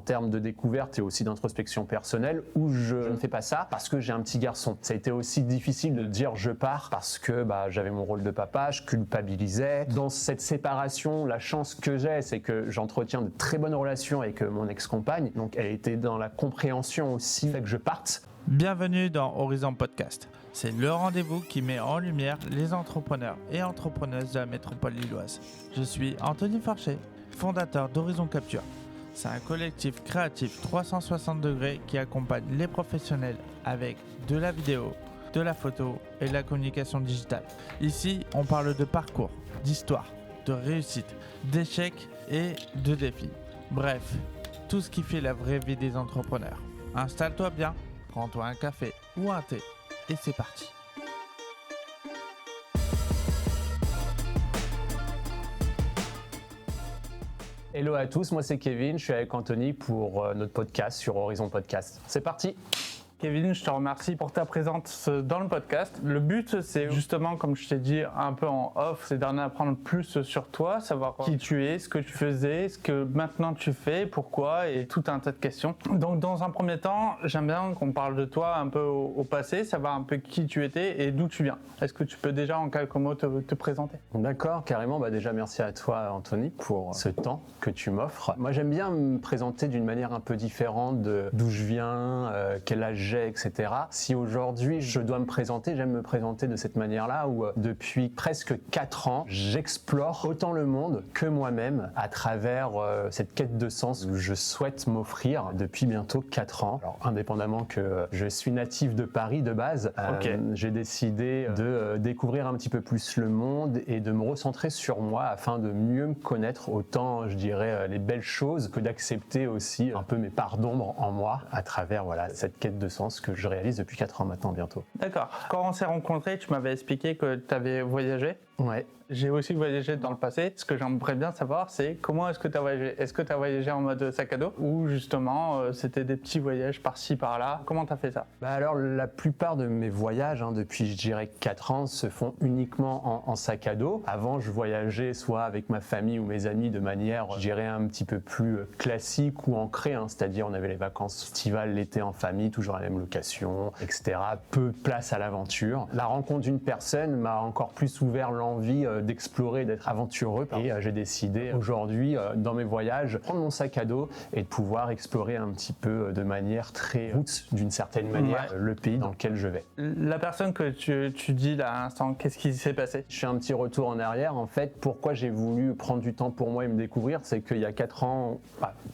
en termes de découverte et aussi d'introspection personnelle, où je ne fais pas ça parce que j'ai un petit garçon. Ça a été aussi difficile de dire je pars parce que j'avais mon rôle de papa, je culpabilisais. Dans cette séparation, la chance que j'ai, c'est que j'entretiens de très bonnes relations avec mon ex-compagne, donc elle était dans la compréhension aussi fait que je parte. Bienvenue dans Horizon Podcast. C'est le rendez-vous qui met en lumière les entrepreneurs et entrepreneuses de la métropole lilloise. Je suis Anthony Farchet, fondateur d'Horizon Capture. C'est un collectif créatif 360 degrés qui accompagne les professionnels avec de la vidéo, de la photo et de la communication digitale. Ici, on parle de parcours, d'histoire, de réussite, d'échecs et de défis. Bref, tout ce qui fait la vraie vie des entrepreneurs. Installe-toi bien, prends-toi un café ou un thé et c'est parti. Hello à tous, moi c'est Kevin, je suis avec Anthony pour notre podcast sur Horizon Podcast. C'est parti! Kevin, je te remercie pour ta présence dans le podcast. Le but, c'est justement, comme je t'ai dit un peu en off, c'est d'en apprendre plus sur toi, savoir qui tu es, ce que tu faisais, ce que maintenant tu fais, pourquoi et tout un tas de questions. Donc, dans un premier temps, j'aime bien qu'on parle de toi un peu au passé, savoir un peu qui tu étais et d'où tu viens. Est-ce que tu peux déjà en quelques mots te présenter? D'accord, carrément. Déjà, merci à toi, Anthony, pour ce temps que tu m'offres. Moi, j'aime bien me présenter d'une manière un peu différente d'où je viens, quel âge j'ai, etc. Si aujourd'hui je dois me présenter, j'aime me présenter de cette manière-là où depuis presque 4 ans, j'explore autant le monde que moi-même à travers cette quête de sens que je souhaite m'offrir depuis bientôt 4 ans. Alors, indépendamment que je suis natif de Paris de base, j'ai décidé de découvrir un petit peu plus le monde et de me recentrer sur moi afin de mieux me connaître autant, je dirais, les belles choses que d'accepter aussi un peu mes parts d'ombre en moi à travers cette quête de sens que je réalise depuis 4 ans maintenant bientôt. D'accord. Quand on s'est rencontrés, tu m'avais expliqué que tu avais voyagé. Ouais. J'ai aussi voyagé dans le passé. Ce que j'aimerais bien savoir, c'est comment est-ce que tu as voyagé? Est-ce que tu as voyagé en mode sac à dos ou justement c'était des petits voyages par-ci par-là? Comment tu as fait ça? Alors la plupart de mes voyages depuis je dirais 4 ans se font uniquement en sac à dos. Avant je voyageais soit avec ma famille ou mes amis de manière je dirais un petit peu plus classique ou ancrée, c'est-à-dire on avait les vacances estivales l'été en famille, toujours à la même location, etc. Peu de place à l'aventure. La rencontre d'une personne m'a encore plus ouvert l'envie d'explorer, d'être aventureux et j'ai décidé aujourd'hui dans mes voyages prendre mon sac à dos et de pouvoir explorer un petit peu de manière très route d'une certaine manière le pays dans lequel je vais. La personne que tu dis là à l'instant, qu'est-ce qui s'est passé? Je fais un petit retour en arrière. En fait, pourquoi j'ai voulu prendre du temps pour moi et me découvrir, c'est qu'il y a 4 ans,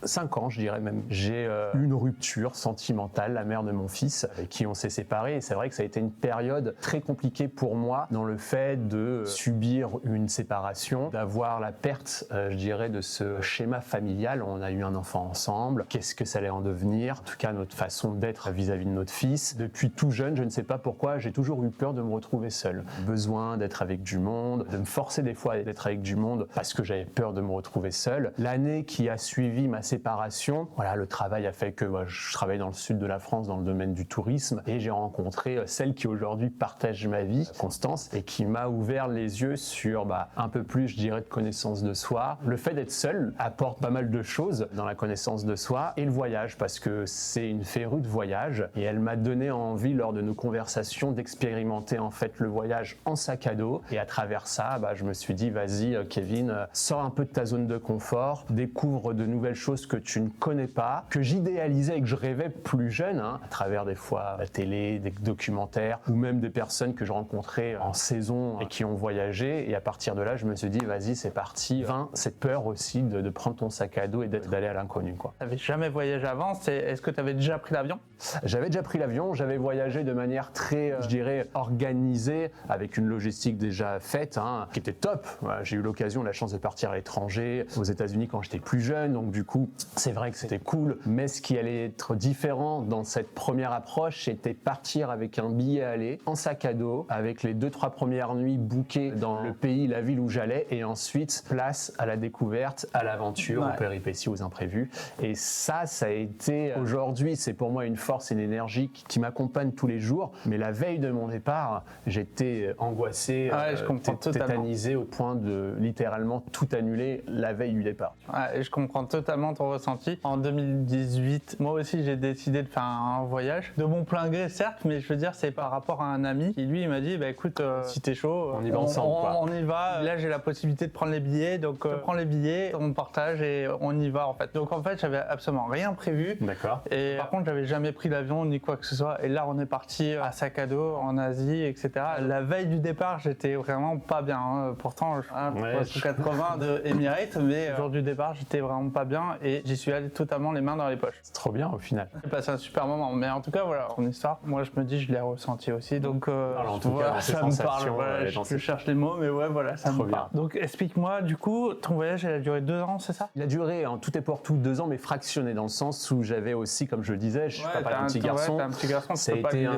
5 ans je dirais même, j'ai eu une rupture sentimentale, la mère de mon fils, avec qui on s'est séparés et c'est vrai que ça a été une période très compliquée pour moi dans le fait de subir une séparation, d'avoir la perte, je dirais, de ce schéma familial. On a eu un enfant ensemble. Qu'est-ce que ça allait en devenir? En tout cas, notre façon d'être vis-à-vis de notre fils. Depuis tout jeune, je ne sais pas pourquoi, j'ai toujours eu peur de me retrouver seul. Besoin d'être avec du monde, de me forcer des fois d'être avec du monde parce que j'avais peur de me retrouver seul. L'année qui a suivi ma séparation, le travail a fait que je travaille dans le sud de la France dans le domaine du tourisme et j'ai rencontré celle qui aujourd'hui partage ma vie, Constance, et qui m'a ouvert les yeux sur un peu plus, je dirais, de connaissance de soi. Le fait d'être seul apporte pas mal de choses dans la connaissance de soi et le voyage, parce que c'est une férue de voyage et elle m'a donné envie lors de nos conversations d'expérimenter en fait le voyage en sac à dos et à travers ça, je me suis dit vas-y Kevin, sors un peu de ta zone de confort, découvre de nouvelles choses que tu ne connais pas, que j'idéalisais et que je rêvais plus jeune, à travers des fois la télé, des documentaires ou même des personnes que je rencontrais en saison et qui ont voyagé. Et à partir de là, je me suis dit, vas-y, c'est parti. Cette peur aussi de prendre ton sac à dos et d'aller à l'inconnu, quoi. T'avais jamais voyagé avant? Est-ce que tu avais déjà pris l'avion? J'avais déjà pris l'avion. J'avais voyagé de manière très, je dirais, organisée, avec une logistique déjà faite, qui était top. J'ai eu l'occasion, la chance de partir à l'étranger, aux États-Unis quand j'étais plus jeune. Donc du coup, c'est vrai que c'était cool. Mais ce qui allait être différent dans cette première approche, c'était partir avec un billet aller en sac à dos, avec les 2-3 premières nuits bookées m'immerger dans le pays, la ville où j'allais, et ensuite place à la découverte, à l'aventure, aux péripéties, aux imprévus. Et ça a été, aujourd'hui, c'est pour moi une force et une énergie qui m'accompagne tous les jours. Mais la veille de mon départ, j'étais angoissé, tétanisé au point de littéralement tout annuler la veille du départ. Ouais, je comprends totalement ton ressenti. En 2018, moi aussi j'ai décidé de faire un voyage, de mon plein gré certes, mais je veux dire c'est par rapport à un ami qui lui il m'a dit écoute, si t'es chaud, on y va ensemble. On y va. Là j'ai la possibilité de prendre les billets, donc je prends les billets, on partage et on y va en fait. Donc en fait j'avais absolument rien prévu. D'accord. Et par contre j'avais jamais pris l'avion ni quoi que ce soit. Et là on est parti à sac à dos en Asie, etc. La veille du départ j'étais vraiment pas bien. Hein. Pourtant je suis 80 de Emirates, mais le jour du départ j'étais vraiment pas bien et j'y suis allé totalement les mains dans les poches. C'est trop bien au final. J'ai passé un super moment, mais en tout cas voilà, ton histoire, moi je me dis je l'ai ressenti aussi, donc en tout cas, ça me parle. Voilà, je cherche les mots, mais ouais voilà, ça me parle. Donc explique-moi du coup, ton voyage il a duré 2 ans, c'est ça? Il a duré en tout et pour tout 2 ans, mais fractionné dans le sens où j'avais aussi, comme je le disais, je suis papa d'un petit garçon. Un petit garçon, ça a été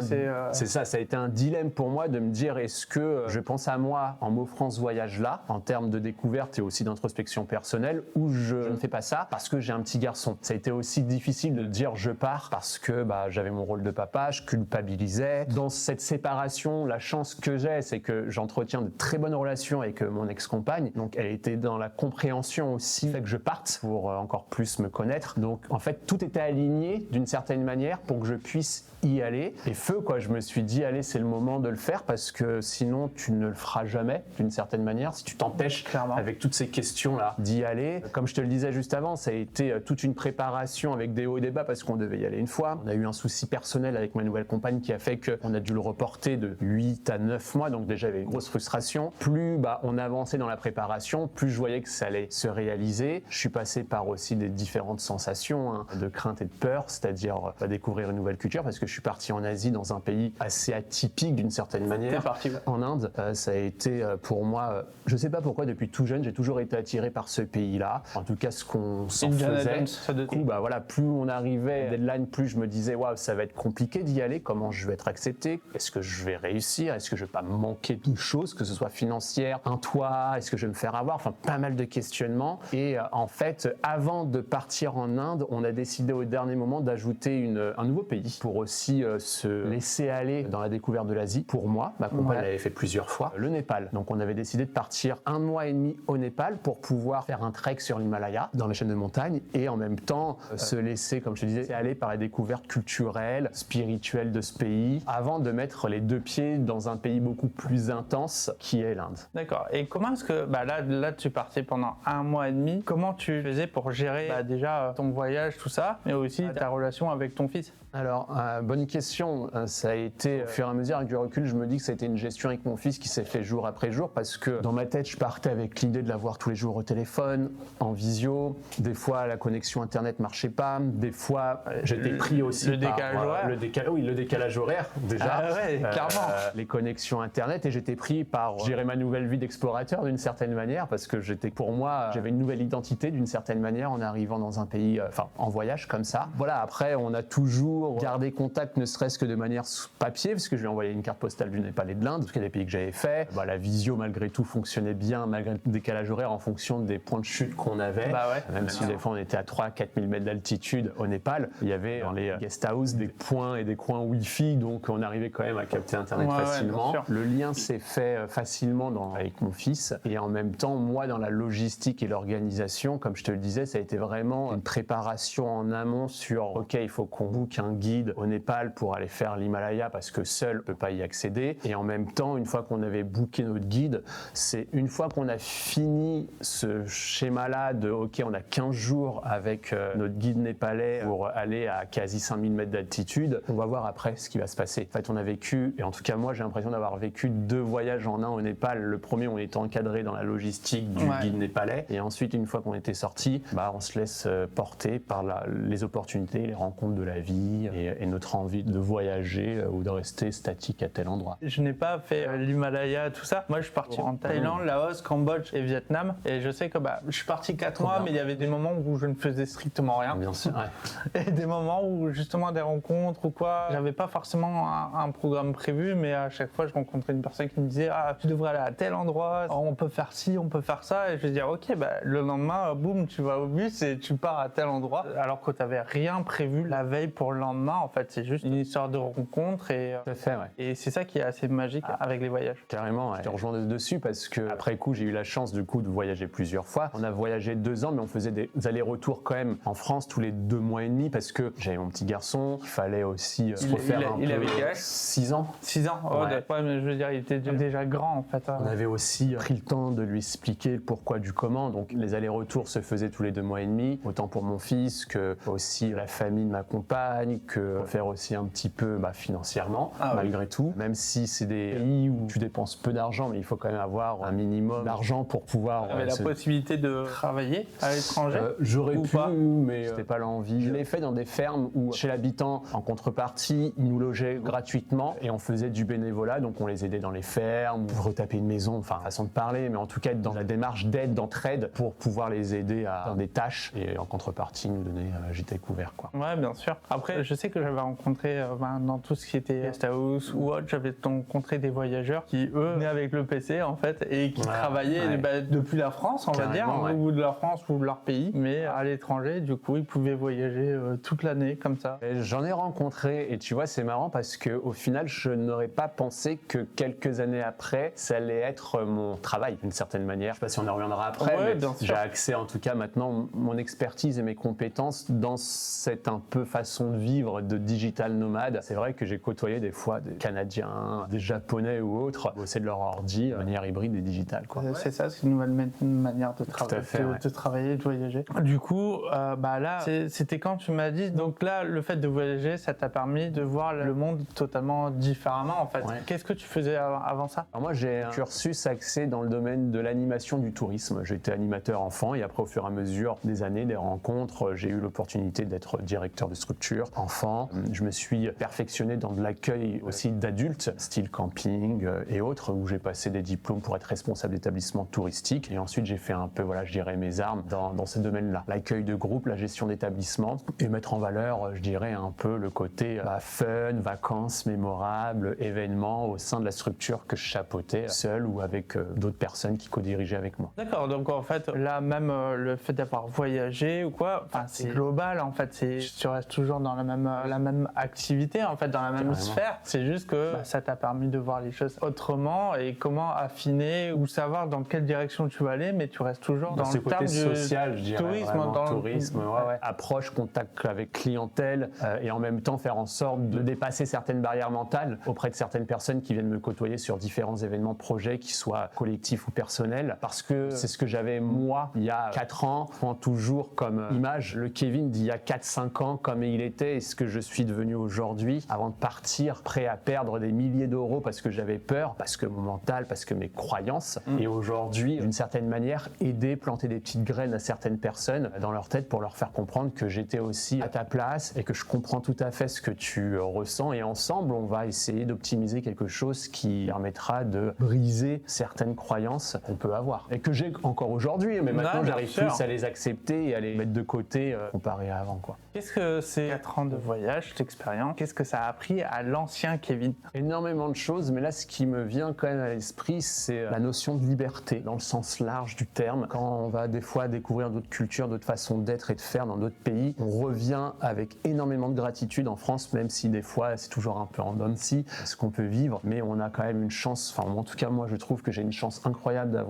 c'est ça a été un dilemme pour moi de me dire est-ce que je pense à moi en m'offrant ce voyage-là, en termes de découverte et aussi d'introspection personnelle, ou je ne fais pas ça parce que j'ai un petit garçon. Ça a été aussi difficile de dire je pars parce que j'avais mon rôle de papa, je culpabilisais. Dans cette séparation, la chance que j'ai, c'est que j'entretiens de très bonnes relations avec mon ex-compagne. Donc elle était dans la compréhension aussi fait que je parte pour encore plus me connaître. Donc en fait, tout était aligné d'une certaine manière pour que je puisse y aller. Et feu quoi, je me suis dit allez, c'est le moment de le faire parce que sinon tu ne le feras jamais d'une certaine manière si tu t'empêches avec toutes ces questions là d'y aller. Comme je te le disais juste avant, ça a été toute une préparation avec des hauts et des bas parce qu'on devait y aller une fois. On a eu un souci personnel avec ma nouvelle compagne qui a fait qu'on a dû le reporter de 8 à 9 mois, donc déjà il y avait une grosse frustration. Plus on avançait dans la préparation, plus je voyais que ça allait se réaliser. Je suis passé par aussi des différentes sensations de crainte et de peur, c'est-à-dire découvrir une nouvelle culture parce que je suis parti en Asie dans un pays assez atypique d'une certaine manière. T'es parti en Inde, ça a été pour moi, je sais pas pourquoi depuis tout jeune, j'ai toujours été attiré par ce pays-là. En tout cas, ce qu'on s'en faisait. Du coup, plus on arrivait à deadline, plus je me disais waouh, ça va être compliqué d'y aller. Comment je vais être accepté? Est-ce que je vais réussir? Est-ce que je vais pas manquer de choses, que ce soit financière, un toit? Est-ce que je vais me faire avoir? Enfin, pas mal de questionnements. Et en fait, avant de partir en Inde, on a décidé au dernier moment d'ajouter un nouveau pays pour aussi se laisser aller dans la découverte de l'Asie. Pour moi, ma compagne l'avait fait plusieurs fois, le Népal. Donc on avait décidé de partir 1 mois et demi au Népal pour pouvoir faire un trek sur l'Himalaya, dans les chaînes de montagne, et en même temps se laisser, comme je te disais, aller par la découverte culturelle, spirituelle de ce pays, avant de mettre les 2 pieds dans un pays beaucoup plus intense qui est l'Inde. D'accord. Et comment est-ce que, là tu partais pendant 1 mois et demi, comment tu faisais pour gérer déjà ton voyage, tout ça, mais aussi ta relation avec ton fils? Alors, bonne question. Ça a été, au fur et à mesure, avec du recul, je me dis que ça a été une gestion avec mon fils qui s'est fait jour après jour parce que dans ma tête, je partais avec l'idée de l'avoir tous les jours au téléphone, en visio. Des fois, la connexion Internet marchait pas. Des fois, j'étais pris aussi le décalage horaire. Le décalage horaire, déjà. Ah ouais, clairement. Les connexions Internet et j'étais pris par, je dirais, ma nouvelle vie d'explorateur d'une certaine manière parce que pour moi, j'avais une nouvelle identité d'une certaine manière en arrivant dans un pays, en voyage comme ça. Voilà, après, on a toujours garder contact, ne serait-ce que de manière sous papier, parce que je lui ai envoyé une carte postale du Népal et de l'Inde, parce qu'il y a des pays que j'avais fait. La visio, malgré tout, fonctionnait bien, malgré le décalage horaire, en fonction des points de chute qu'on avait. Même si des fois on était à 3-4 000 mètres d'altitude au Népal, il y avait dans les guest house des points et des coins Wi-Fi, donc on arrivait quand même à capter Internet facilement. Le lien s'est fait facilement avec mon fils, et en même temps, moi, dans la logistique et l'organisation, comme je te le disais, ça a été vraiment une préparation en amont sur, ok, il faut qu'on book un guide au Népal pour aller faire l'Himalaya parce que seul on peut pas y accéder, et en même temps, une fois qu'on avait booké notre guide, c'est une fois qu'on a fini ce schéma-là de ok, on a 15 jours avec notre guide népalais pour aller à quasi 5000 mètres d'altitude, on va voir après ce qui va se passer. En fait, on a vécu, et en tout cas moi j'ai l'impression d'avoir vécu 2 voyages en un au Népal. Le premier, on était encadré dans la logistique du guide népalais, et ensuite une fois qu'on était sorti, on se laisse porter par les opportunités, les rencontres de la vie et notre envie de voyager ou de rester statique à tel endroit. Je n'ai pas fait l'Himalaya, tout ça. Moi, je suis parti en Thaïlande, Laos, Cambodge et Vietnam. Et je sais que je suis parti 4 mois, mais il y avait des moments où je ne faisais strictement rien. Bien sûr, ouais. Et des moments où, justement, des rencontres ou quoi, j'avais pas forcément un programme prévu, mais à chaque fois, je rencontrais une personne qui me disait « Ah, tu devrais aller à tel endroit, on peut faire ci, on peut faire ça, et je vais dire ok, le lendemain, boum, tu vas au bus et tu pars à tel endroit, alors que tu n'avais rien prévu la veille pour le lendemain. En fait, c'est juste une histoire de rencontre Tout à fait, ouais. et c'est ça qui est assez magique avec les voyages. Carrément, ouais. Je te rejoins dessus parce que après coup, j'ai eu la chance du coup de voyager plusieurs fois. On a voyagé 2 ans, mais on faisait des allers-retours quand même en France tous les 2 mois et demi parce que j'avais mon petit garçon, il fallait aussi se refaire un peu. Il avait quel âge ? 6 ans. 6 ans. Ouais, mais je veux dire, il était déjà grand en fait. On avait aussi pris le temps de lui expliquer le pourquoi du comment. Donc les allers-retours se faisaient tous les 2 mois et demi, autant pour mon fils que aussi la famille de ma compagne, que faire aussi un petit peu financièrement, malgré tout. Même si c'est des pays où tu dépenses peu d'argent, mais il faut quand même avoir un minimum d'argent pour pouvoir... la possibilité de travailler à l'étranger J'aurais ou pu, pas. mais c'était pas l'envie. Je l'ai fait dans des fermes où, chez l'habitant, en contrepartie, ils nous logeaient gratuitement et on faisait du bénévolat, donc on les aidait dans les fermes, pour retaper une maison, enfin, façon de parler, mais en tout cas être dans la démarche d'aide, d'entraide, pour pouvoir les aider à faire des tâches et en contrepartie nous donner gîte couvert, quoi. Ouais, bien sûr. Après, je sais que j'avais rencontré dans tout ce qui était guest house ou autre, j'avais rencontré des voyageurs qui, eux, venaient avec le PC en fait et qui travaillaient depuis la France, on va dire, ou de la France ou de leur pays, mais à l'étranger, du coup, ils pouvaient voyager toute l'année comme ça. Et j'en ai rencontré et tu vois, c'est marrant parce que au final, je n'aurais pas pensé que quelques années après, ça allait être mon travail d'une certaine manière. Je sais pas si on en reviendra après, mais j'ai accès en tout cas maintenant mon expertise et mes compétences dans cette un peu façon de vivre de digital nomade. C'est vrai que j'ai côtoyé des fois des Canadiens, des Japonais ou autres, bosser de leur ordi de manière hybride et digitale, quoi. C'est ça, c'est une nouvelle manière de travailler, de voyager. Du coup, là, c'était quand tu m'as dit, donc là, le fait de voyager, ça t'a permis de voir le monde totalement différemment en fait. Qu'est-ce que tu faisais avant ça ? Alors moi, j'ai un cursus axé dans le domaine de l'animation du tourisme. J'étais animateur enfant et après, au fur et à mesure des années, des rencontres, j'ai eu l'opportunité d'être directeur de structure enfant. Je me suis perfectionné dans de l'accueil aussi d'adultes, style camping et autres, où j'ai passé des diplômes pour être responsable d'établissement touristique. Et ensuite, j'ai fait un peu, je dirais, mes armes dans ces domaines-là. L'accueil de groupe, la gestion d'établissement et mettre en valeur, je dirais, un peu le côté fun, vacances mémorables, événements au sein de la structure que je chapeautais seul ou avec d'autres personnes qui co-dirigeaient avec moi. D'accord, donc en fait, là même le fait d'avoir voyagé ou quoi, c'est global en fait, tu restes toujours dans la même activité en fait, dans la même sphère. C'est juste que ça t'a permis de voir les choses autrement et comment affiner ou savoir dans quelle direction tu vas aller, mais tu restes toujours dans le côté social, je dirais, tourisme, tourisme, approche, contact avec clientèle et en même temps faire en sorte de dépasser certaines barrières mentales auprès de certaines personnes qui viennent me côtoyer sur différents événements, projets, qui soient collectifs ou personnels, parce que c'est ce que j'avais moi il y a 4 ans, je prends toujours comme image le Kevin d'il y a 4-5 ans comme il était et ce que je suis devenu aujourd'hui avant de partir, prêt à perdre des milliers d'euros parce que j'avais peur, parce que mon mental, parce que mes croyances, et aujourd'hui d'une certaine manière aider, planter des petites graines à certaines personnes dans leur tête pour leur faire comprendre que j'étais aussi à ta place et que je comprends tout à fait ce que tu ressens et ensemble on va essayer d'optimiser quelque chose qui permettra de briser certaines croyances qu'on peut avoir et que j'ai encore aujourd'hui, mais maintenant j'arrive plus à les accepter et à les mettre de côté comparé à avant, quoi. Qu'est-ce que ces 4 ans de voyage, d'expérience, qu'est-ce que ça a appris à l'ancien Kevin ? Énormément de choses, mais là ce qui me vient quand même à l'esprit, c'est la notion de liberté dans le sens large du terme. Quand on va des fois découvrir d'autres cultures, d'autres façons d'être et de faire dans d'autres pays, on revient avec énormément de gratitude en France, même si des fois c'est toujours un peu en dents de scie ce qu'on peut vivre, mais on a quand même une chance, enfin en tout cas moi je trouve que j'ai une chance incroyable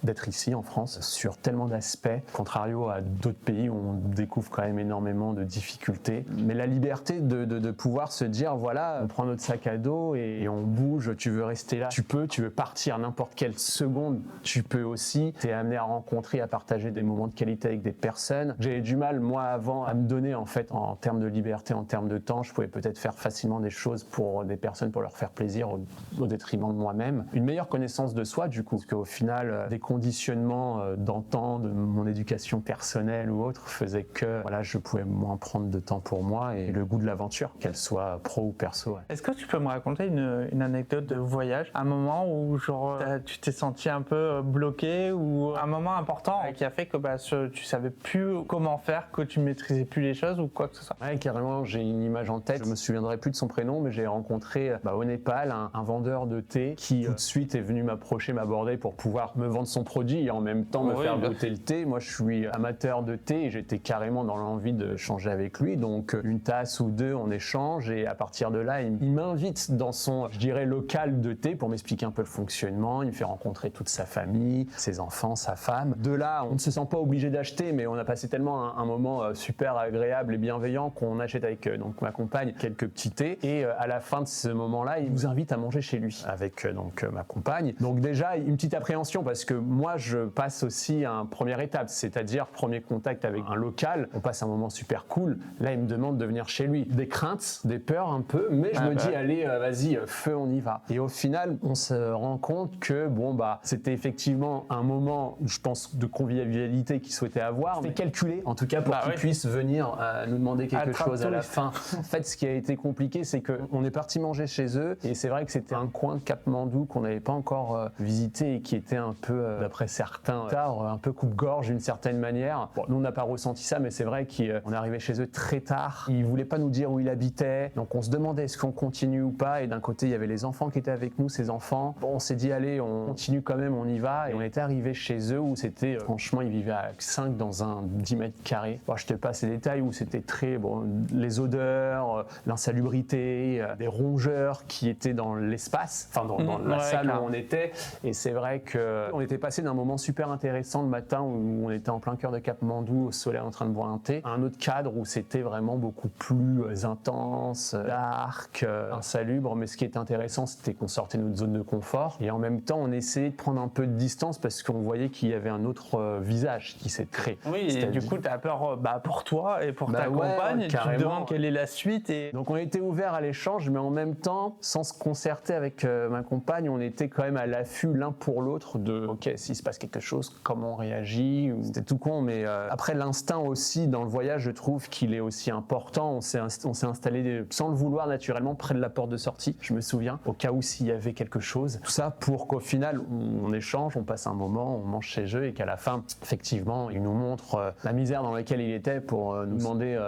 d'être ici en France sur tellement d'aspects, contrario à d'autres pays où on découvre quand même énormément de difficultés. Mais la liberté de pouvoir se dire voilà, on prend notre sac à dos et on bouge, tu veux rester là, tu veux partir n'importe quelle seconde, tu peux aussi, t'es amené à rencontrer, à partager des moments de qualité avec des personnes. J'ai du mal moi avant à me donner en fait en termes de liberté, en termes de temps, je pouvais peut-être faire facilement des choses pour des personnes pour leur faire plaisir au détriment de moi-même. Une meilleure connaissance de soi du coup, parce qu'au final des conditionnements d'antan, de mon éducation personnelle ou autre faisaient que je pouvais moins prendre de temps pour moi et le goût de l'aventure, qu'elle soit pro ou perso. Ouais. Est-ce que tu peux me raconter une anecdote de voyage, un moment où genre tu t'es senti un peu bloqué ou un moment important qui a fait que tu savais plus comment faire, que tu maîtrisais plus les choses ou quoi que ce soit? Ouais, carrément, j'ai une image en tête, je me souviendrai plus de son prénom, mais j'ai rencontré au Népal un vendeur de thé qui tout de suite est venu m'aborder pour pouvoir me vendre son produit et en même temps me faire goûter le thé. Moi, je suis amateur de thé et j'étais carrément dans l'envie de changer avec lui. Donc, une tasse ou deux, on échange et à partir de là, il m'invite dans son, je dirais, local de thé pour m'expliquer un peu le fonctionnement. Il me fait rencontrer toute sa famille, ses enfants, sa femme. De là, on ne se sent pas obligé d'acheter, mais on a passé tellement un moment super agréable et bienveillant qu'on achète avec donc ma compagne quelques petits thés et à la fin de ce moment-là, il nous invite à manger chez lui avec ma compagne. Donc déjà, une petite appréhension parce que moi, je passe aussi à une première étape, c'est-à-dire premier contact avec un local. On passe un moment super cool. Là, il me demande de venir chez lui. Des craintes, des peurs un peu, mais je me dis, allez, vas-y, feu, on y va. Et au final, on se rend compte que c'était effectivement un moment, je pense, de convivialité qu'il souhaitait avoir. C'était calculé, en tout cas, pour qu'il puisse venir nous demander quelque chose à la fin. En fait, ce qui a été compliqué, c'est qu'on est parti manger chez eux et c'est vrai que c'était un coin de Katmandou qu'on n'avait pas encore visité et qui était un peu, d'après certains, un peu coupe-gorge d'une certaine manière. Bon, nous, on n'a pas ressenti ça, mais c'est vrai qu'on est arrivé chez eux très tard. Ils voulaient pas nous dire où il habitait, donc on se demandait est-ce qu'on continue ou pas. Et d'un côté, il y avait les enfants qui étaient avec nous, ces enfants. Bon, on s'est dit allez, on continue quand même, on y va. Et on était arrivé chez eux où c'était, franchement, ils vivaient à 5 dans un 10 mètres carrés. Bon, je te passe les détails où c'était très, les odeurs, l'insalubrité, des rongeurs qui étaient dans l'espace, enfin dans la salle où on était. Et c'est vrai qu'on était passé d'un moment super intéressant le matin où on était en plein cœur de Katmandou, au soleil en train de boire un thé, à un autre cadre où c'était vraiment beaucoup plus intense, dark, insalubre. Mais ce qui était intéressant, c'était qu'on sortait de notre zone de confort et en même temps, on essayait de prendre un peu de distance parce qu'on voyait qu'il y avait un autre visage qui s'est créé. Oui, et du coup, tu as peur pour toi et pour ta compagne. Tu te demandes quelle est la suite. Donc, on était ouvert à l'échange, mais en même temps, sans se concerter avec ma compagne, on était quand même à l'affût l'un pour l'autre de ok, s'il se passe quelque chose, comment on réagit. C'était tout con, mais après, l'instinct aussi dans le voyage, je trouve qu'il est aussi important. On s'est installé sans le vouloir naturellement près de la porte de sortie, je me souviens, au cas où s'il y avait quelque chose. Tout ça pour qu'au final, on échange, on passe un moment, on mange chez eux et qu'à la fin, effectivement, il nous montre la misère dans laquelle il était pour nous demander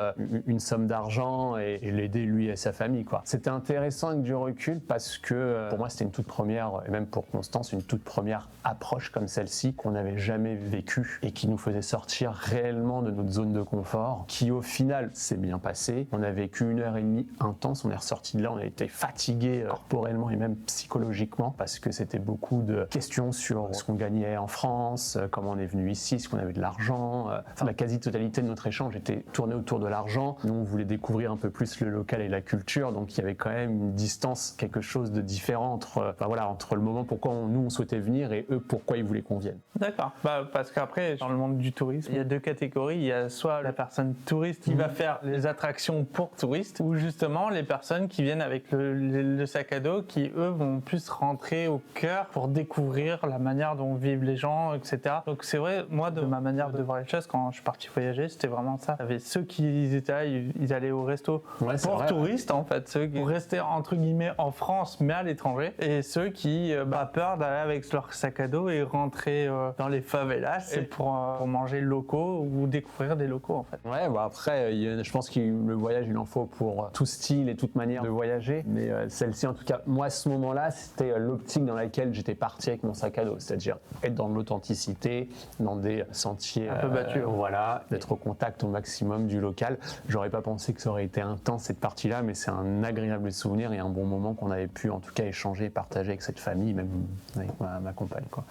une somme d'argent et l'aider lui et sa famille, quoi. C'était intéressant avec du recul parce que pour moi, c'était une toute première, et même pour Constance, une toute première approche comme celle-ci qu'on n'avait jamais vécue et qui nous faisait sortir réellement de notre zone de confort, qui au final s'est bien passé. On a vécu 1h30 intense, on est ressorti de là, on a été fatigué corporellement et même psychologiquement parce que c'était beaucoup de questions sur ce qu'on gagnait en France, comment on est venu ici, est-ce qu'on avait de l'argent. La quasi-totalité de notre échange était tournée autour de l'argent. Nous, on voulait découvrir un peu plus le local et la culture, donc il y avait quand même une distance, quelque chose de différent entre le moment pourquoi nous on souhaitait venir et eux pourquoi ils voulaient qu'on vienne. D'accord, parce qu'après dans le monde du tourisme, il y a deux catégories. Il y a soit la personne touriste qui va faire les attractions pour touristes, ou justement les personnes qui viennent avec le sac à dos, qui eux vont plus rentrer au cœur pour découvrir la manière dont vivent les gens, etc. Donc c'est vrai, moi de ma manière de voir les choses quand je suis parti voyager, c'était vraiment ça. Il y avait ceux qui étaient là, ils allaient au resto pour touristes en fait, ceux qui restaient entre guillemets en France mais à l'étranger, et ceux qui peur d'aller avec leur sac à dos et rentrer dans les favelas, c'est pour manger locaux ou découvrir des locaux en fait. Ouais, après je pense que le voyage il en faut pour tout style et toute manière de voyager, mais celle-ci en tout cas, moi à ce moment-là c'était l'optique dans laquelle j'étais parti avec mon sac à dos, c'est-à-dire être dans l'authenticité, dans des sentiers un peu battus, d'être au contact au maximum du local. J'aurais pas pensé que ça aurait été intense cette partie-là, mais c'est un agréable souvenir et un bon moment qu'on avait pu en tout cas échanger et partager avec cette famille, même avec ma compagne, quoi.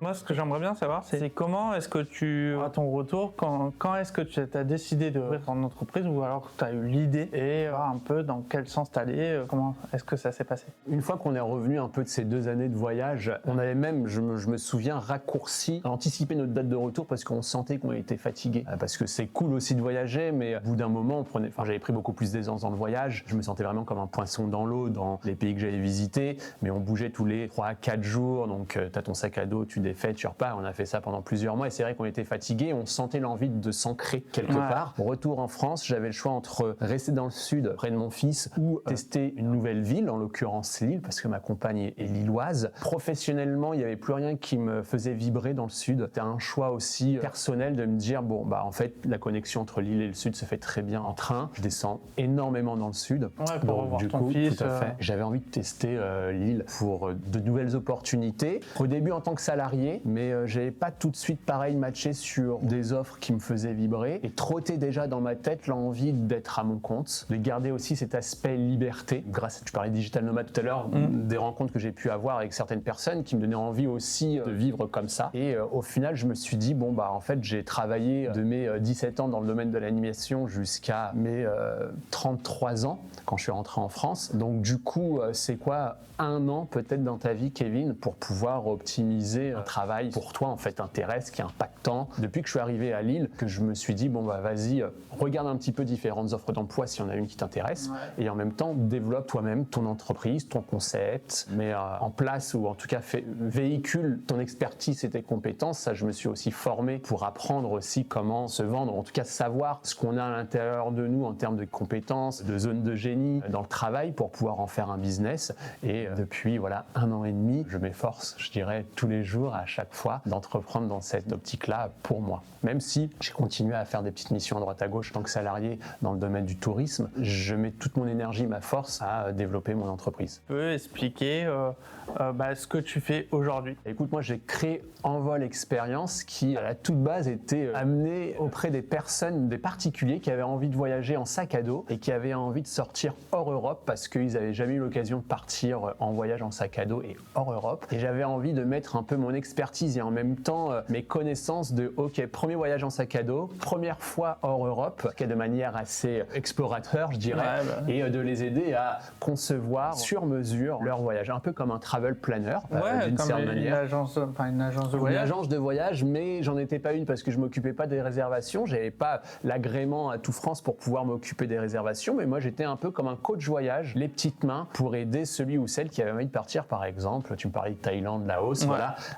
Moi, ce que j'aimerais bien savoir, c'est comment est-ce que à ton retour, quand est-ce que tu as décidé d'ouvrir ton entreprise, ou alors tu as eu l'idée, et un peu dans quel sens t'allais, comment est-ce que ça s'est passé? Une fois qu'on est revenu un peu de ces 2 années de voyage, on avait même, je me souviens, anticipé notre date de retour parce qu'on sentait qu'on était fatigué. Parce que c'est cool aussi de voyager, mais au bout d'un moment, j'avais pris beaucoup plus d'aisance dans le voyage. Je me sentais vraiment comme un poisson dans l'eau dans les pays que j'avais visités, mais on bougeait tous les 3-4 jours, donc tu as ton sac à dos, tu les fêtes, tu repars. On a fait ça pendant plusieurs mois et c'est vrai qu'on était fatigués, on sentait l'envie de s'ancrer quelque part. Retour en France, j'avais le choix entre rester dans le sud près de mon fils ou tester une nouvelle ville, en l'occurrence Lille, parce que ma compagne est lilloise. Professionnellement, il n'y avait plus rien qui me faisait vibrer dans le sud. C'était un choix aussi personnel de me dire, bon, bah en fait, la connexion entre Lille et le sud se fait très bien en train. Je descends énormément dans le sud. Pour revoir ton fils. Tout à fait. J'avais envie de tester Lille pour de nouvelles opportunités. Au début en tant que salarié, mais j'avais pas tout de suite pareil matché sur des offres qui me faisaient vibrer et trottait déjà dans ma tête l'envie d'être à mon compte, de garder aussi cet aspect liberté. Grâce à, tu parlais digital nomade tout à l'heure, des rencontres que j'ai pu avoir avec certaines personnes qui me donnaient envie aussi de vivre comme ça. Et au final, je me suis dit, bon, bah en fait, j'ai travaillé de mes 17 ans dans le domaine de l'animation jusqu'à mes 33 ans quand je suis rentré en France. Donc du coup, c'est quoi 1 an peut-être dans ta vie, Kevin, pour pouvoir optimiser un travail pour toi en fait intéresse, qui est impactant. Depuis que je suis arrivé à Lille, que je me suis dit bon bah vas-y, regarde un petit peu différentes offres d'emploi s'il y en a une qui t'intéresse, et en même temps développe toi-même ton entreprise, ton concept, mais en place ou en tout cas véhicule ton expertise et tes compétences. Ça, je me suis aussi formé pour apprendre aussi comment se vendre, en tout cas savoir ce qu'on a à l'intérieur de nous en termes de compétences, de zones de génie dans le travail pour pouvoir en faire un business. Et depuis 1 an et demi, je m'efforce, je dirais, tous les jours, à chaque fois, d'entreprendre dans cette optique-là pour moi. Même si j'ai continué à faire des petites missions à droite à gauche en tant que salarié dans le domaine du tourisme, je mets toute mon énergie, ma force à développer mon entreprise. Tu peux expliquer ce que tu fais aujourd'hui? Écoute, moi j'ai créé Envol Expérience qui, à la toute base, était amené auprès des personnes, des particuliers qui avaient envie de voyager en sac à dos et qui avaient envie de sortir hors Europe parce qu'ils n'avaient jamais eu l'occasion de partir en voyage en sac à dos et hors Europe. Et j'avais envie de mettre un peu mon expertise et en même temps mes connaissances de OK, premier voyage en sac à dos, première fois hors Europe, de manière assez explorateur, je dirais, et de les aider à concevoir sur mesure leur voyage, un peu comme un travel planner, d'une certaine manière. Une agence de voyage. Une agence de voyage, mais j'en étais pas une parce que je m'occupais pas des réservations, j'avais pas l'agrément à tout France pour pouvoir m'occuper des réservations, mais moi j'étais un peu comme un coach voyage, les petites mains pour aider celui ou celle qui avait envie de partir, par exemple, tu me parlais de Thaïlande, Laos,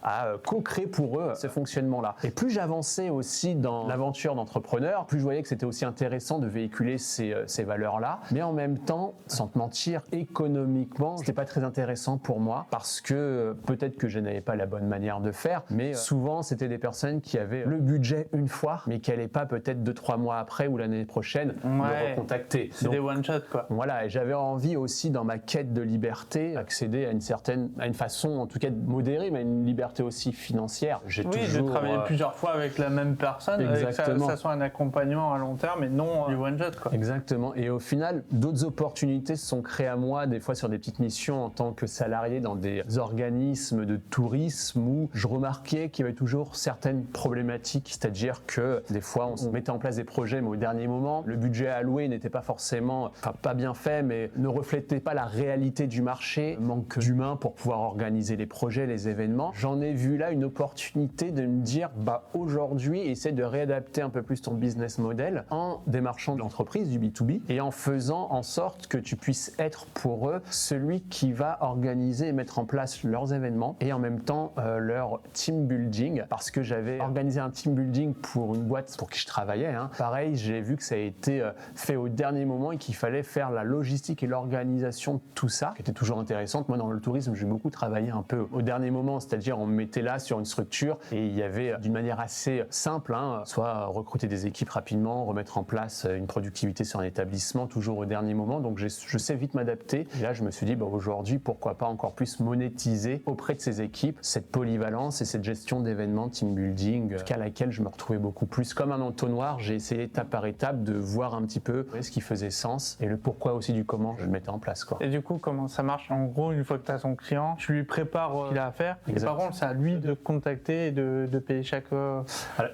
à co-créer pour eux ce fonctionnement-là. Et plus j'avançais aussi dans l'aventure d'entrepreneur, plus je voyais que c'était aussi intéressant de véhiculer ces valeurs-là, mais en même temps, sans te mentir, économiquement, c'était pas très intéressant pour moi parce que peut-être que je n'avais pas la bonne manière de faire, mais souvent c'était des personnes qui avaient le budget une fois, mais qui n'allaient pas peut-être 2-3 mois après ou l'année prochaine me recontacter. C'est des one-shot quoi. Voilà, et j'avais envie aussi dans ma quête de liberté, accéder à une façon en tout cas modérée, mais une liberté aussi financière. De travailler plusieurs fois avec la même personne, exactement. Que ça soit un accompagnement à long terme et non du one-shot quoi. Exactement, et au final, d'autres opportunités se sont créées à moi, des fois sur des petites missions en tant que salarié dans des organismes de tourisme où je remarquais qu'il y avait toujours certaines problématiques, c'est-à-dire que des fois on mettait en place des projets mais au dernier moment, le budget alloué n'était pas forcément, pas bien fait, mais ne reflétait pas la réalité du marché, manque d'humains pour pouvoir organiser les projets, les événements. J'en ai vu là une opportunité de me dire, aujourd'hui, essaie de réadapter un peu plus ton business model en démarchant de l'entreprise, du B2B, et en faisant en sorte que tu puisses être pour eux celui qui va organiser et mettre en place leurs événements et en même temps leur team building, parce que j'avais organisé un team building pour une boîte pour qui je travaillais. Pareil, j'ai vu que ça a été fait au dernier moment et qu'il fallait faire la logistique et l'organisation de tout ça, qui était toujours intéressante. Moi, dans le tourisme, j'ai beaucoup travaillé un peu au dernier moment, c'est-à-dire on me mettait là sur une structure et il y avait d'une manière assez simple, soit recruter des équipes rapidement, remettre en place une productivité sur un établissement, toujours au dernier moment. Donc je sais vite m'adapter. Et là, je me suis dit, aujourd'hui, pourquoi pas encore plus monétiser auprès de ces équipes cette polyvalence et cette gestion d'événements, team building, à laquelle je me retrouvais beaucoup plus comme un entonnoir. J'ai essayé étape par étape de voir un petit peu ce qui faisait sens et le pourquoi aussi du comment je le mettais en place. Et du coup, comment ça marche? En gros, une fois que tu as son client, tu lui prépares ce qu'il a à faire. Et par contre, c'est à lui de contacter et de payer chaque...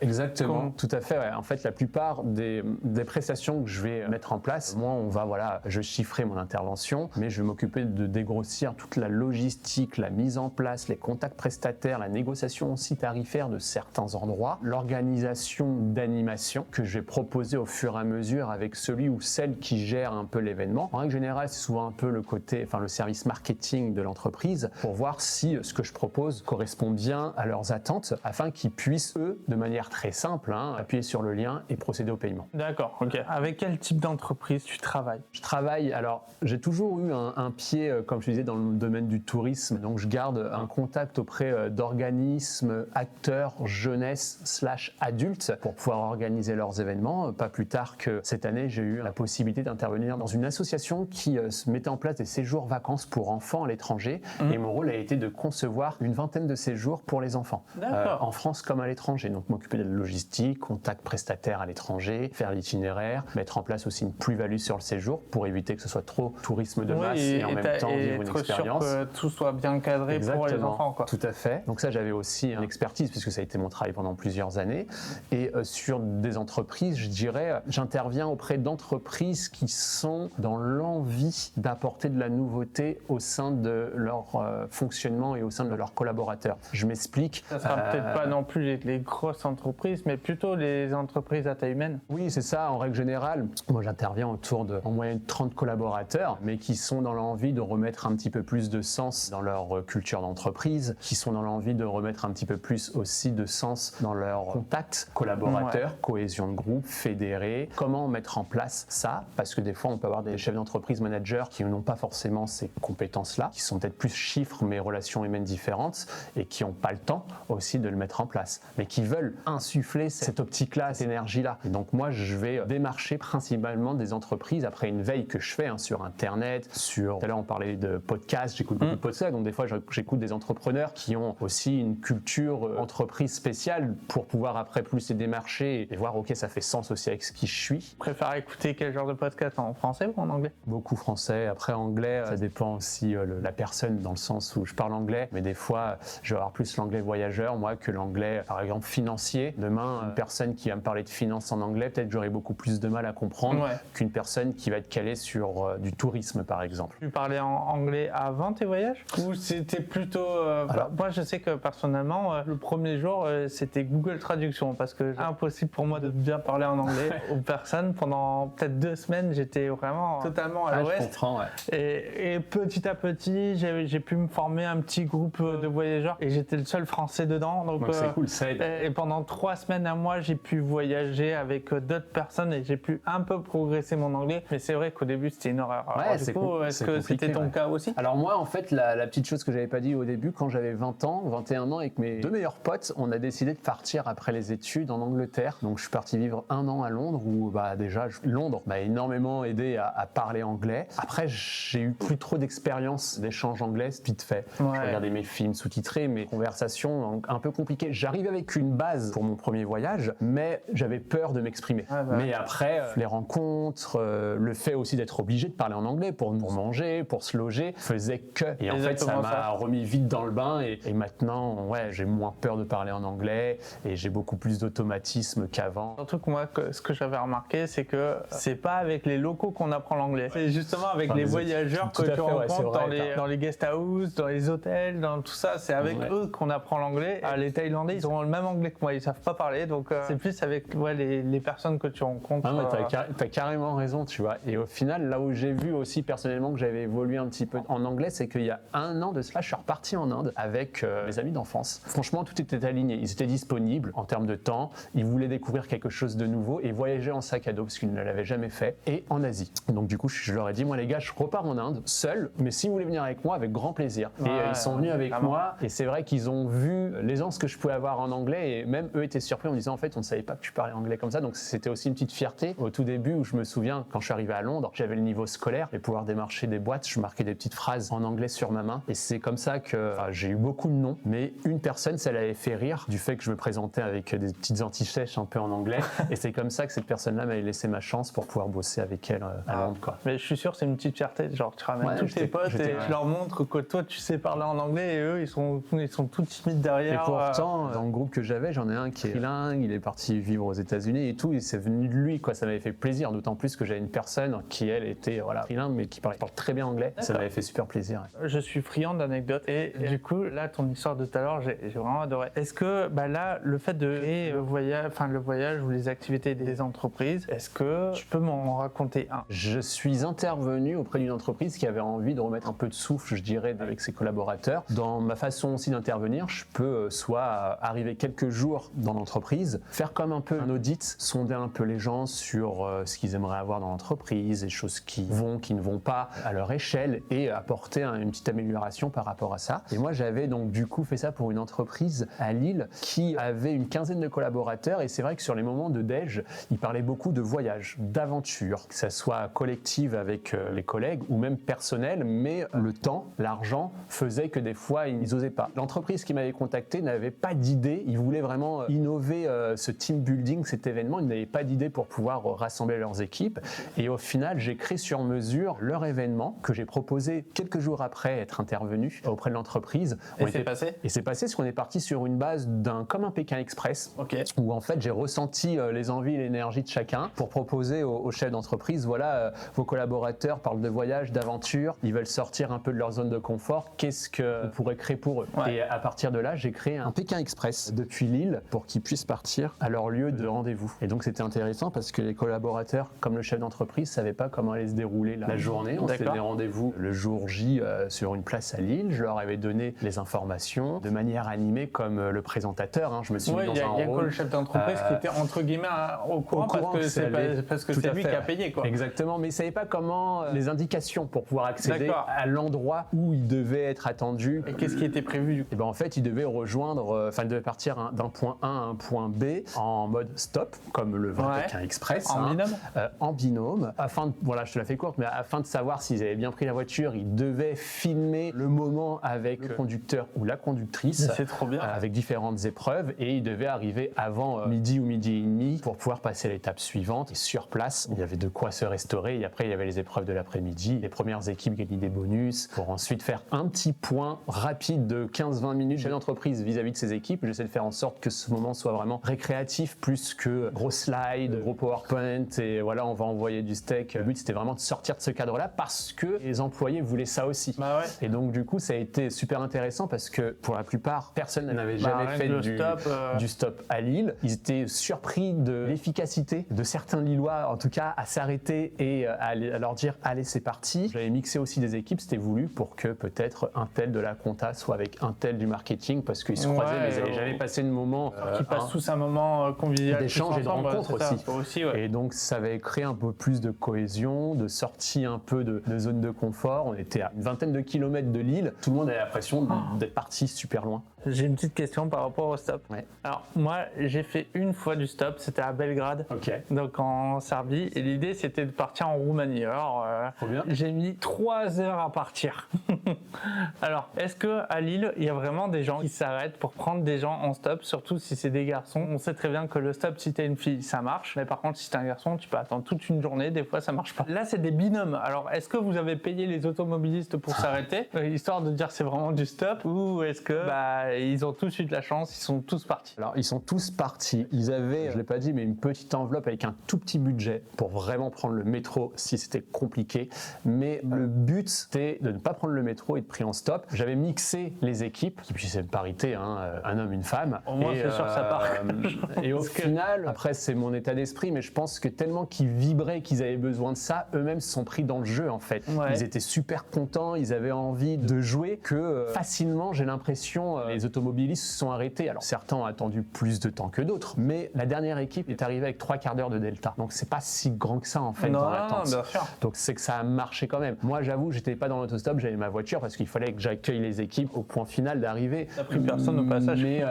Exactement, tout à fait. Ouais. En fait, la plupart des prestations que je vais mettre en place, moi, je chiffrerai mon intervention, mais je vais m'occuper de dégrossir toute la logistique, la mise en place, les contacts prestataires, la négociation aussi tarifaire de certains endroits, l'organisation d'animation que je vais proposer au fur et à mesure avec celui ou celle qui gère un peu l'événement. En règle générale, c'est souvent un peu le service marketing de l'entreprise pour voir si ce que je propose correspond correspond bien à leurs attentes afin qu'ils puissent, eux, de manière très simple, appuyer sur le lien et procéder au paiement. D'accord, ok. Avec quel type d'entreprise tu travailles? Je travaille, alors j'ai toujours eu un pied, comme je disais, dans le domaine du tourisme, donc je garde un contact auprès d'organismes, acteurs, jeunesse / adultes pour pouvoir organiser leurs événements. Pas plus tard que cette année, j'ai eu la possibilité d'intervenir dans une association qui se mettait en place des séjours vacances pour enfants à l'étranger et mon rôle a été de concevoir une vingtaine de séjours pour les enfants, en France comme à l'étranger. Donc m'occuper de la logistique, contact prestataire à l'étranger, faire l'itinéraire, mettre en place aussi une plus-value sur le séjour pour éviter que ce soit trop tourisme de masse et en même temps vivre une expérience. Sûr que tout soit bien cadré. Exactement. Pour les enfants, quoi. Tout à fait. Donc ça, j'avais aussi une expertise puisque ça a été mon travail pendant plusieurs années. Et sur des entreprises, je dirais, j'interviens auprès d'entreprises qui sont dans l'envie d'apporter de la nouveauté au sein de leur fonctionnement et au sein de leurs collaborateurs. Je m'explique. Ça sera peut-être pas non plus les grosses entreprises, mais plutôt les entreprises à taille humaine. Oui, c'est ça. En règle générale, moi j'interviens autour de en moyenne 30 collaborateurs, mais qui sont dans l'envie de remettre un petit peu plus de sens dans leur culture d'entreprise, qui sont dans l'envie de remettre un petit peu plus aussi de sens dans leur contact collaborateurs, cohésion de groupe, fédérés. Comment mettre en place ça? Parce que des fois, on peut avoir des chefs d'entreprise, managers qui n'ont pas forcément ces compétences-là, qui sont peut-être plus chiffres, mais relations humaines différentes, et qui n'ont pas le temps aussi de le mettre en place, mais qui veulent insuffler cette optique-là, cette énergie-là. Et donc moi, je vais démarcher principalement des entreprises après une veille que je fais sur Internet, sur... Tout à l'heure, on parlait de podcasts, j'écoute beaucoup de podcasts, donc des fois, j'écoute des entrepreneurs qui ont aussi une culture entreprise spéciale pour pouvoir après plus les démarcher et voir, ok, ça fait sens aussi avec ce qui je suis. Tu préfères écouter quel genre de podcast, en français ou en anglais? Beaucoup français. Après, anglais, ça dépend aussi la personne, dans le sens où je parle anglais, mais des fois, je vais avoir plus l'anglais voyageur, moi, que l'anglais, par exemple, financier. Demain, une personne qui va me parler de finance en anglais, peut-être j'aurai beaucoup plus de mal à comprendre qu'une personne qui va être calée sur du tourisme, par exemple. Tu parlais en anglais avant tes voyages? Ou c'était plutôt... Alors, moi, je sais que personnellement, le premier jour, c'était Google Traduction, parce que c'est impossible pour moi de bien parler en anglais aux personnes. Pendant peut-être 2 semaines, j'étais vraiment totalement à l'ouest. Je comprends, Et petit à petit, j'ai pu me former un petit groupe de voyageurs et j'étais le seul français dedans. Donc c'est cool, ça aide. Et pendant 3 semaines à moi, j'ai pu voyager avec d'autres personnes et j'ai pu un peu progresser mon anglais. Mais c'est vrai qu'au début, c'était une horreur. Alors, du coup, est-ce que c'était ton cas aussi? Alors moi, en fait, la petite chose que j'avais pas dit au début, quand j'avais 20 ans, 21 ans, avec mes 2 meilleurs potes, on a décidé de partir après les études en Angleterre. Donc je suis parti vivre 1 an à Londres où déjà Londres m'a énormément aidé à parler anglais. Après, j'ai eu plus trop d'expérience d'échange anglais, vite fait. Je regardais mes films sous-titrés, mes conversations un peu compliquées. J'arrivais avec une base pour mon premier voyage, mais j'avais peur de m'exprimer. Mais après, les rencontres, le fait aussi d'être obligé de parler en anglais pour manger, pour se loger, faisait que. Et en fait, ça m'a remis vite dans le bain et maintenant, j'ai moins peur de parler en anglais et j'ai beaucoup plus d'automatisme qu'avant. Surtout que moi, ce que j'avais remarqué, c'est que c'est pas avec les locaux qu'on apprend l'anglais. C'est justement avec les voyageurs que tu rencontres dans les guest house, dans les hôtels, dans tout ça. C'est avec eux qu'on apprend l'anglais. Les Thaïlandais, ils ont le même anglais que moi, ils savent pas parler. Donc c'est plus avec les personnes que tu rencontres. T'as carrément raison, tu vois. Et au final, là où j'ai vu aussi personnellement que j'avais évolué un petit peu en anglais, c'est qu'il y a 1 an de cela, je suis reparti en Inde avec mes amis d'enfance. Franchement, tout était aligné. Ils étaient disponibles en termes de temps. Ils voulaient découvrir quelque chose de nouveau et voyager en sac à dos parce qu'ils ne l'avaient jamais fait. Et en Asie. Donc du coup, je leur ai dit, moi les gars, je repars en Inde seul, mais si vous voulez venir avec moi, avec grand plaisir. Et ils sont venus avec moi. Et c'est vrai qu'ils ont vu l'aisance que je pouvais avoir en anglais et même eux étaient surpris en me disant, en fait, on ne savait pas que tu parlais anglais comme ça. Donc c'était aussi une petite fierté au tout début où je me souviens, quand je suis arrivé à Londres, j'avais le niveau scolaire et pouvoir démarcher des boîtes, je marquais des petites phrases en anglais sur ma main. Et c'est comme ça que j'ai eu beaucoup de noms, mais une personne, ça l'avait fait rire du fait que je me présentais avec des petites anti-sèches un peu en anglais. Et c'est comme ça que cette personne-là m'avait laissé ma chance pour pouvoir bosser avec elle à Londres, quoi. Mais je suis sûr que c'est une petite fierté, genre tu ramènes tous tes potes et tu leur montres que toi tu sais parler en anglais et eux ils sont tout timides derrière. Et pourtant, dans le groupe que j'avais, j'en ai un qui est trilingue, il est parti vivre aux États-Unis et tout, et c'est venu de lui, quoi. Ça m'avait fait plaisir, d'autant plus que j'avais une personne qui elle était trilingue mais qui parle très bien anglais. Ça m'avait fait super plaisir. Je suis friand d'anecdotes et du coup là ton histoire de tout à l'heure j'ai vraiment adoré. Est-ce que là le fait de créer le voyage ou les activités des entreprises, est-ce que tu peux m'en raconter un? Je suis intervenu auprès d'une entreprise qui avait envie de remettre un peu de souffle, je dirais, avec ses collaborateurs. Dans ma façon aussi d'intervenir, je peux soit arriver quelques jours dans l'entreprise, faire comme un peu un audit, sonder un peu les gens sur ce qu'ils aimeraient avoir dans l'entreprise, les choses qui vont, qui ne vont pas à leur échelle et apporter une petite amélioration par rapport à ça. Et moi, j'avais donc du coup fait ça pour une entreprise à Lille qui avait une quinzaine de collaborateurs et c'est vrai que sur les moments de déj, ils parlaient beaucoup de voyage, d'aventure, que ça soit collective avec les collègues ou même personnel, mais le temps, l'argent faisait que des fois, ils n'osaient pas. L'entreprise qui m'avait contacté n'avait pas d'idée, ils voulaient vraiment innover ce team building, cet événement, ils n'avaient pas d'idée pour pouvoir rassembler leurs équipes et au final, j'ai créé sur mesure leur événement que j'ai proposé quelques jours après être intervenu auprès de l'entreprise. Et c'est passé ? Et c'est passé parce qu'on est parti sur une base comme un Pékin Express, où en fait j'ai ressenti les envies et l'énergie de chacun pour proposer aux chefs d'entreprise, voilà, vos collaborateurs parlent de voyage, d'aventure, ils veulent sortir un peu de leur zone de confort, qu'est-ce qu'on pourrait créer pour eux ? Et à partir de là, j'ai créé un Pékin Express depuis Lille pour qu'ils puissent partir à leur lieu de rendez-vous. Et donc c'était intéressant parce que les collaborateurs, comme le chef d'entreprise, ne savaient pas comment allait se dérouler la journée. On s'était des rendez-vous le jour J sur une place à Lille. Je leur avais donné les informations de manière animée comme le présentateur. Je me suis mis dans un rôle. Il y a que le chef d'entreprise qui était entre guillemets au courant parce que c'est lui qui a payé. Exactement, mais il ne savait pas comment les indications pour pouvoir accéder à l'endroit où il devait être attendu. Et qu'est-ce qui était prévu du coup ? Et ben en fait, il devait rejoindre, il devait partir d'un point A à un point B en mode stop, comme le Pékin Express. En binôme. En binôme. Je te la fais courte, mais afin de savoir s'ils avaient bien pris la voiture, ils devaient filmer le moment avec le conducteur ou la conductrice. C'est trop bien. Avec différentes épreuves et ils devaient arriver avant midi ou midi et demi pour pouvoir passer à l'étape suivante. Et sur place, il y avait de quoi se restaurer et après il y avait les épreuves de l'après-midi. Les premières équipes gagnaient des bonus pour ensuite faire un petit point rapide de 15-20 minutes chez l'entreprise vis-à-vis de ses équipes. J'essaie de faire en sorte que ce moment soit vraiment récréatif plus que gros slide, gros PowerPoint et voilà, on va envoyer du steak. Le but c'était vraiment de sortir de ce cadre-là parce que les employés voulaient ça aussi. Et donc du coup ça a été super intéressant parce que pour la plupart, personne n'avait jamais fait du stop à Lille. Ils étaient surpris de l'efficacité de certains Lillois, en tout cas, à s'arrêter et à leur dire allez c'est parti. J'avais mixé aussi des équipes, c'était voulu pour que peut-être un tel de la compta soit avec un tel du marketing parce qu'ils se croisaient mais ils n'avaient jamais passé de moment qui passent tous un moment convivial d'échange et de rencontre aussi. Et donc ça avait créé un peu plus de cohésion, de sortie un peu de zone de confort. On était à une vingtaine de kilomètres de Lille, tout le monde avait l'impression d'être parti super loin. J'ai une petite question par rapport au stop. Alors moi j'ai fait une fois du stop, c'était à Belgrade, donc en Serbie, et l'idée c'était de partir en Roumanie. Alors j'ai mis 3 heures à partir. Alors est-ce que à Lille il y a vraiment des gens qui s'arrêtent pour prendre des gens en stop, surtout si c'est des garçons? On sait très bien que le stop si t'es une fille ça marche, mais par contre si t'es un garçon tu peux attendre toute une journée, des fois ça marche pas. Là c'est des binômes. Alors est-ce que vous avez payé les automobilistes pour s'arrêter histoire de dire c'est vraiment du stop, ou est-ce que ils ont tous eu de la chance, ils sont tous partis? Alors ils sont tous partis. Ils avaient, je l'ai pas dit, mais une petite enveloppe avec un tout petit budget pour vraiment prendre le métro si c'était compliqué. Mais le but c'était de ne pas prendre le métro et de pris en stop. J'avais mixé les équipes, et puis c'est une parité, un homme, une femme. Au moins c'est sûr ça part. Et au final, après c'est mon état d'esprit, mais je pense que tellement qu'ils vibraient, qu'ils avaient besoin de ça, eux-mêmes se sont pris dans le jeu en fait. Ils étaient super contents, ils avaient envie de jouer que facilement j'ai l'impression les automobilistes se sont arrêtés. Alors certains ont attendu plus de temps que d'autres, mais la dernière équipe est arrivée avec 3 quarts d'heure de delta. Donc c'est pas si grand que ça en fait dans l'attente. Donc c'est que ça a marché quand même. Moi j'avoue, j'étais pas dans l'autostop, j'avais ma voiture parce qu'il fallait que j'accueille les équipes au point final d'arrivée. T'as pris personne au passage. Mais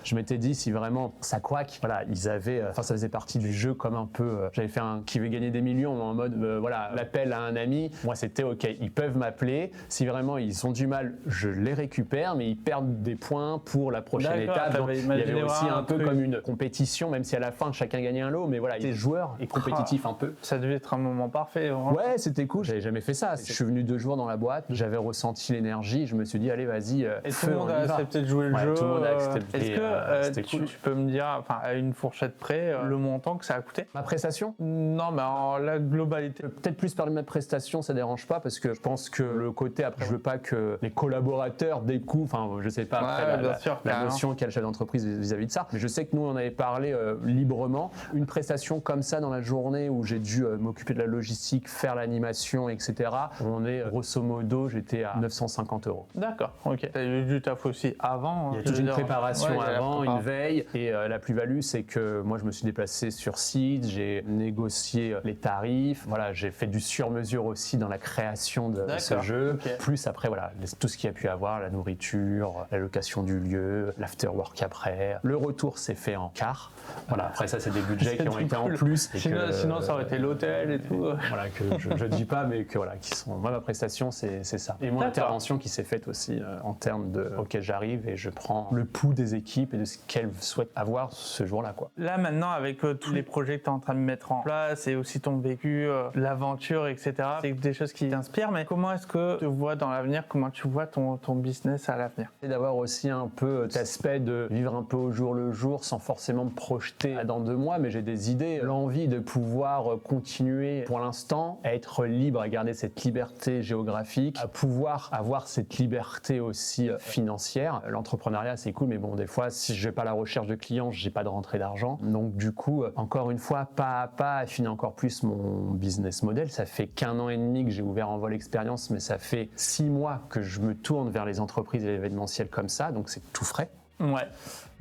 je m'étais dit si vraiment ça couac, voilà, ils avaient, ça faisait partie du jeu comme un peu. J'avais fait un qui veut gagner des millions en mode voilà, l'appel à un ami. Moi c'était ok, ils peuvent m'appeler. Si vraiment ils ont du mal, je les récupère, mais ils perdent des points pour la prochaine étape. Donc, il y avait aussi un peu comme une compétition, même si à la fin chacun gagnait un lot, mais voilà, il était joueur et compétitif un peu. Ça devait être un moment parfait. Vraiment. Ouais, c'était cool. J'avais jamais fait ça. Je suis venu 2 jours dans la boîte, j'avais ressenti l'énergie, je me suis dit allez vas-y. Et tout le monde a accepté de jouer le jeu. Tout le monde a accepté. Est-ce que tu peux me dire, à une fourchette près, le montant que ça a coûté? Ma prestation? Non, mais en la globalité. Peut-être plus parler de ma prestation, ça dérange pas parce que je pense que le côté après, je veux pas que les collaborateurs découvrent, je sais pas, après bien sûr, la carrément. notion qu'a le chef d'entreprise vis-à-vis de ça. Mais je sais que nous, on avait parlé librement. Une prestation comme ça dans la journée où j'ai dû m'occuper de la logistique, faire l'animation, etc. On est grosso modo, j'étais à 950 €. D'accord, ok. T'as eu du taf aussi avant. Il y a toute une préparation Ouais, il y a la avant, une préparation. veille. Et la plus-value, c'est que moi, je me suis déplacé sur site, j'ai négocié les tarifs. Voilà, j'ai fait du sur-mesure aussi dans la création de ce D'accord, jeu. ok. Plus après, voilà, tout ce qu'il y a pu avoir, la nourriture, la location du lieu, l'afterwork après. Le retour s'est fait en quart. Voilà, après ça, c'est des budgets qui ont été en cool. plus. Et Sinon, ça aurait été l'hôtel et tout. Voilà, que je dis pas, mais que voilà, qui sont. Moi, ma prestation, c'est ça. Et mon D'accord. intervention qui s'est faite aussi en termes de OK, j'arrive et je prends le pouls des équipes et de ce qu'elles souhaitent avoir ce jour-là, quoi. Là, maintenant, avec tous les projets que tu es en train de mettre en place et aussi ton vécu, l'aventure, etc., c'est des choses qui t'inspirent. Mais comment est-ce que tu vois dans l'avenir, comment tu vois ton business à l'avenir? Et d'avoir aussi un peu cet aspect de vivre un peu au jour le jour sans forcément me projeter à dans 2 mois, mais j'ai des idées, l'envie de pouvoir continuer pour l'instant à être libre, à garder cette liberté géographique, à pouvoir avoir cette liberté aussi financière. L'entrepreneuriat, c'est cool, mais bon, des fois, si je vais pas à la recherche de clients, j'ai pas de rentrée d'argent. Donc du coup, encore une fois, pas à pas, affiner encore plus mon business model. Ça fait qu'1 an et demi que j'ai ouvert Envol Expérience, mais ça fait 6 mois que je me tourne vers les entreprises et l'événementiel comme ça, donc c'est tout frais. Ouais.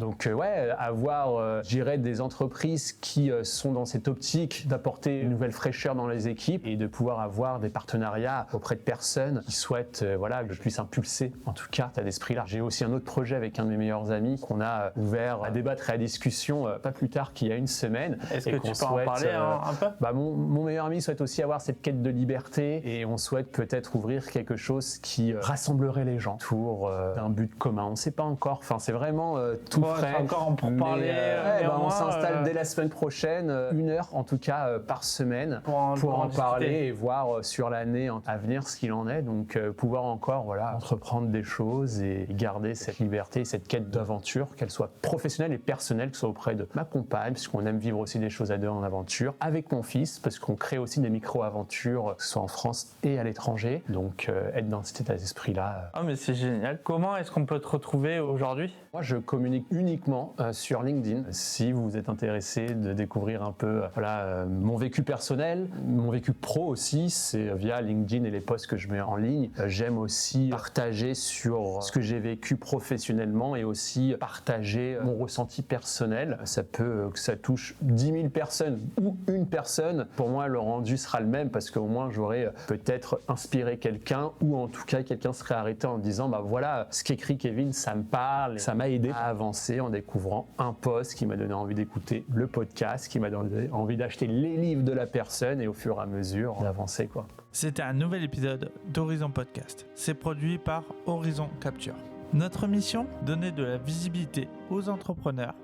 Donc ouais, avoir, je dirais, des entreprises qui sont dans cette optique d'apporter une nouvelle fraîcheur dans les équipes et de pouvoir avoir des partenariats auprès de personnes qui souhaitent voilà, que je puisse impulser, en tout cas, cet esprit-là. J'ai aussi un autre projet avec un de mes meilleurs amis qu'on a ouvert à débattre et à discussion pas plus tard qu'il y a 1 semaine. Est-ce que qu'on tu peux en parler un peu? Mon meilleur ami souhaite aussi avoir cette quête de liberté et on souhaite peut-être ouvrir quelque chose qui rassemblerait les gens autour d'un but commun. On ne sait pas encore, enfin c'est vraiment tout frais. Encore pour parler. On s'installe dès la semaine prochaine, 1 heure en tout cas par semaine pour en parler et voir sur l'année à venir ce qu'il en est. Donc pouvoir encore entreprendre des choses et garder cette liberté, cette quête d'aventure, qu'elle soit professionnelle et personnelle, que ce soit auprès de ma compagne, puisqu'on aime vivre aussi des choses à deux en aventure, avec mon fils, parce qu'on crée aussi des micro-aventures, que ce soit en France et à l'étranger. Donc être dans cet état d'esprit-là. Ah mais c'est génial. Comment est-ce qu'on peut te retrouver aujourd'hui? Moi, je communique uniquement sur LinkedIn. Si vous êtes intéressé de découvrir un peu mon vécu personnel, mon vécu pro aussi, c'est via LinkedIn et les posts que je mets en ligne. J'aime aussi partager sur ce que j'ai vécu professionnellement et aussi partager mon ressenti personnel. Ça peut que ça touche 10 000 personnes ou une personne. Pour moi, le rendu sera le même parce qu'au moins, j'aurais peut-être inspiré quelqu'un ou en tout cas, quelqu'un serait arrêté en disant voilà, ce qu'écrit Kevin, ça me parle, ça m'a aidé à avancer en découvrant un post qui m'a donné envie d'écouter le podcast, qui m'a donné envie d'acheter les livres de la personne et au fur et à mesure d'avancer, quoi. C'était un nouvel épisode d'Horizon Podcast. C'est produit par Horizon Capture. Notre mission, donner de la visibilité aux entrepreneurs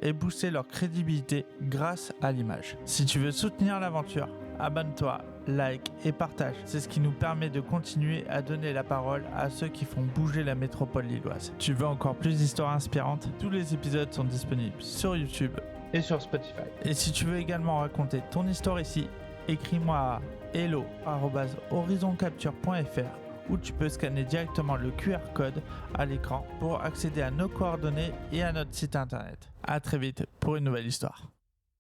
et booster leur crédibilité grâce à l'image. Si tu veux soutenir l'aventure, abonne-toi, like et partage. C'est ce qui nous permet de continuer à donner la parole à ceux qui font bouger la métropole lilloise. Tu veux encore plus d'histoires inspirantes? Tous les épisodes sont disponibles sur YouTube Et sur Spotify. et si tu veux également raconter ton histoire ici, écris-moi à hello@horizoncapture.fr où tu peux scanner directement le QR code à l'écran pour accéder à nos coordonnées et à notre site internet. À très vite pour une nouvelle histoire.